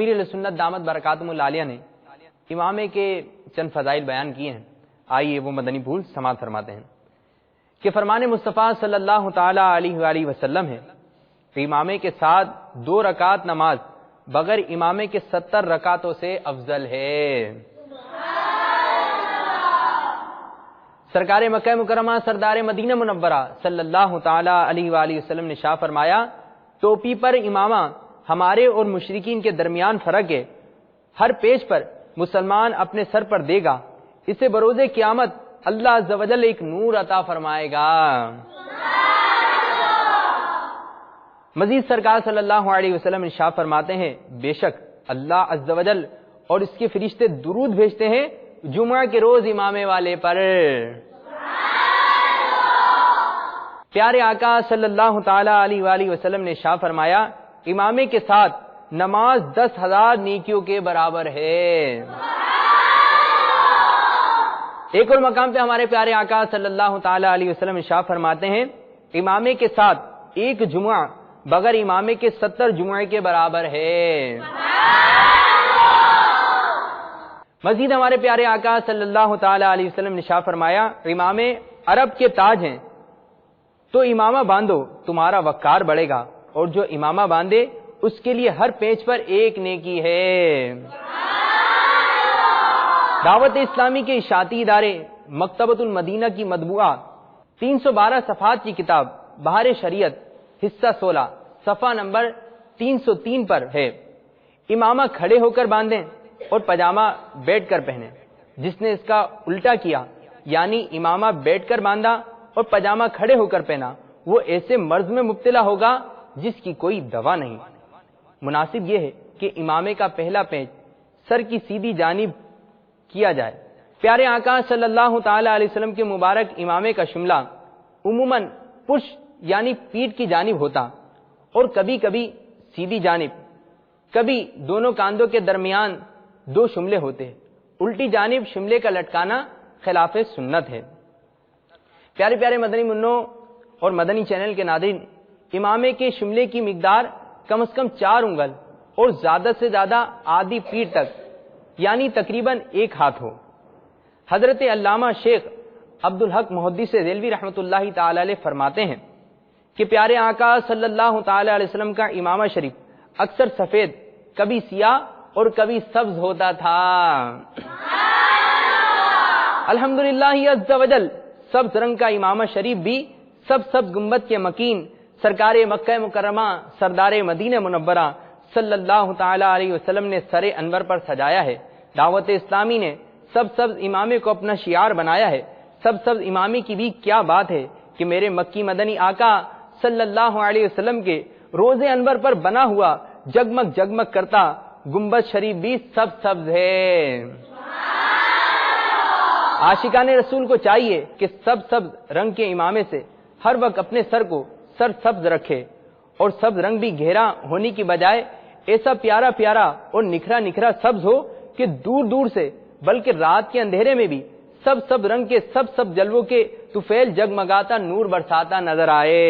امیر اہل سنت دامت برکاتہم العالیہ نے امامے کے چند فضائل بیان کیے ہیں، آئیے وہ مدنی پھول سماعت فرماتے ہیں کہ فرمان مصطفیٰ صلی اللہ تعالی علیہ وآلہ وسلم ہے کہ امامے کے ساتھ 2 رکعت نماز بغیر امامے کے 70 رکعتوں سے افضل ہے۔ سرکار مکہ مکرمہ سردار مدینہ منورہ صلی اللہ تعالی علیہ وآلہ وسلم نے شاہ فرمایا، ٹوپی پر امامہ ہمارے اور مشرکین کے درمیان فرق ہے، ہر پیج پر مسلمان اپنے سر پر دے گا، اسے بروز قیامت اللہ عز و جل ایک نور عطا فرمائے گا۔ مزید سرکار صلی اللہ علیہ وسلم ارشاد فرماتے ہیں، بے شک اللہ عز و جل اور اس کے فرشتے درود بھیجتے ہیں جمعہ کے روز امامے والے پر۔ پیارے آقا صلی اللہ تعالی علیہ وآلہ وسلم نے ارشاد فرمایا، امامے کے ساتھ نماز 10,000 نیکیوں کے برابر ہے۔ ایک اور مقام پہ ہمارے پیارے آقا صلی اللہ تعالی علیہ وسلم ارشاد فرماتے ہیں، امامے کے ساتھ ایک جمعہ بغیر امامے کے 70 جمعے کے برابر ہے۔ مزید ہمارے پیارے آقا صلی اللہ تعالی علیہ وسلم نے ارشاد فرمایا، امامے عرب کے تاج ہیں، تو امامہ باندھو تمہارا وقار بڑھے گا، اور جو امامہ باندھے اس کے لیے ہر پیج پر ایک نیکی ہے۔ دعوت اسلامی کے اشاعتی ادارے مکتبۃ المدینہ کی مطبوعہ 312 صفحات کی کتاب بہار شریعت حصہ 16 صفحہ نمبر 303 پر ہے، امامہ کھڑے ہو کر باندھیں اور پاجامہ بیٹھ کر پہنیں۔ جس نے اس کا الٹا کیا یعنی امامہ بیٹھ کر باندھا اور پاجامہ کھڑے ہو کر پہنا، وہ ایسے مرض میں مبتلا ہوگا جس کی کوئی دوا نہیں۔ مناسب یہ ہے کہ امامے کا پہلا پیج سر کی سیدھی جانب کیا جائے۔ پیارے آقا صلی اللہ تعالی علیہ وسلم کے مبارک امامے کا شملہ عموماً پشت یعنی پیٹھ کی جانب ہوتا اور کبھی کبھی سیدھی جانب، کبھی دونوں کاندھوں کے درمیان 2 شملے ہوتے ہیں۔ الٹی جانب شملے کا لٹکانا خلاف سنت ہے۔ پیارے پیارے مدنی منوں اور مدنی چینل کے ناظرین، امامے کے شملے کی مقدار کم از کم 4 انگل اور زیادہ سے زیادہ آدھی پیٹھ تک یعنی تقریباً 1 ہاتھ ہو۔ حضرت علامہ شیخ عبدالحق محدث دہلوی رحمۃ اللہ تعالی علیہ فرماتے ہیں کہ پیارے آقا صلی اللہ تعالی علیہ وسلم کا امامہ شریف اکثر سفید، کبھی سیاہ اور کبھی سبز ہوتا تھا۔ الحمدللہ عز و جل سبز رنگ کا امامہ شریف بھی سبز گنبد کے مکین سرکار مکہ مکرمہ سردار مدینہ منورہ صلی اللہ تعالی علیہ وسلم نے سر انور پر سجایا ہے۔ دعوت اسلامی نے سبز امامے کو اپنا شعار بنایا ہے۔ سبز امامی کی بھی کیا بات ہے کہ میرے مکی مدنی آقا صلی اللہ علیہ وسلم کے روز انور پر بنا ہوا جگمگ جگمگ کرتا گنبد شریف بھی سبز ہے۔ عاشقان رسول کو چاہیے کہ سبز رنگ کے امامے سے ہر وقت اپنے سر کو سبز رکھے، اور سبز رنگ بھی گہرا ہونے کی بجائے ایسا پیارا پیارا اور نکھرا نکھرا سبز ہو کہ دور دور سے بلکہ رات کے اندھیرے میں بھی سب رنگ کے سب جلووں کے طفیل جگمگاتا نور برساتا نظر آئے۔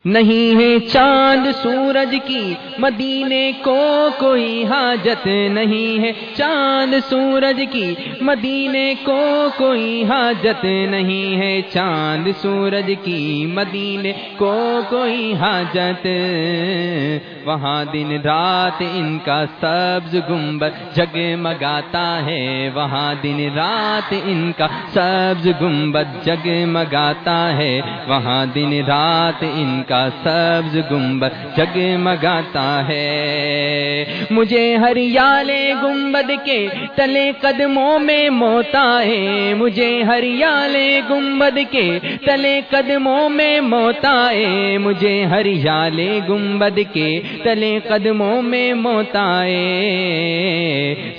نہیں ہے چاند سورج کی مدینے کو کوئی حاجت، نہیں ہے چاند سورج کی مدینے کو کوئی حاجت، نہیں ہے چاند سورج کی مدینے کو کوئی حاجت، وہاں دن رات ان کا سبز گنبد جگمگاتا ہے، وہاں دن رات ان کا سبز گنبد جگمگاتا ہے، وہاں دن رات ان کا سبز گنبد جگمگاتا ہے۔ مجھے ہریال گنبد کے تلے قدموں میں موت آئے، مجھے ہریال گنبد کے تلے قدموں میں موت آئے، مجھے ہریال گنبد کے تلے قدموں میں موت آئے،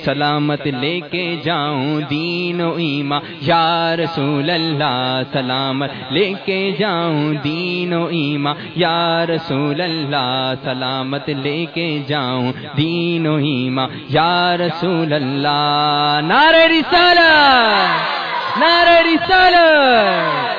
سلامت لے کے جاؤں دین و ایمان یا رسول اللہ، سلامت لے کے جاؤں دین و ایمان یا رسول اللہ، سلامت لے کے جاؤں دین و ایمان یا رسول اللہ۔ نعرہ رسالت، نعرہ رسالت۔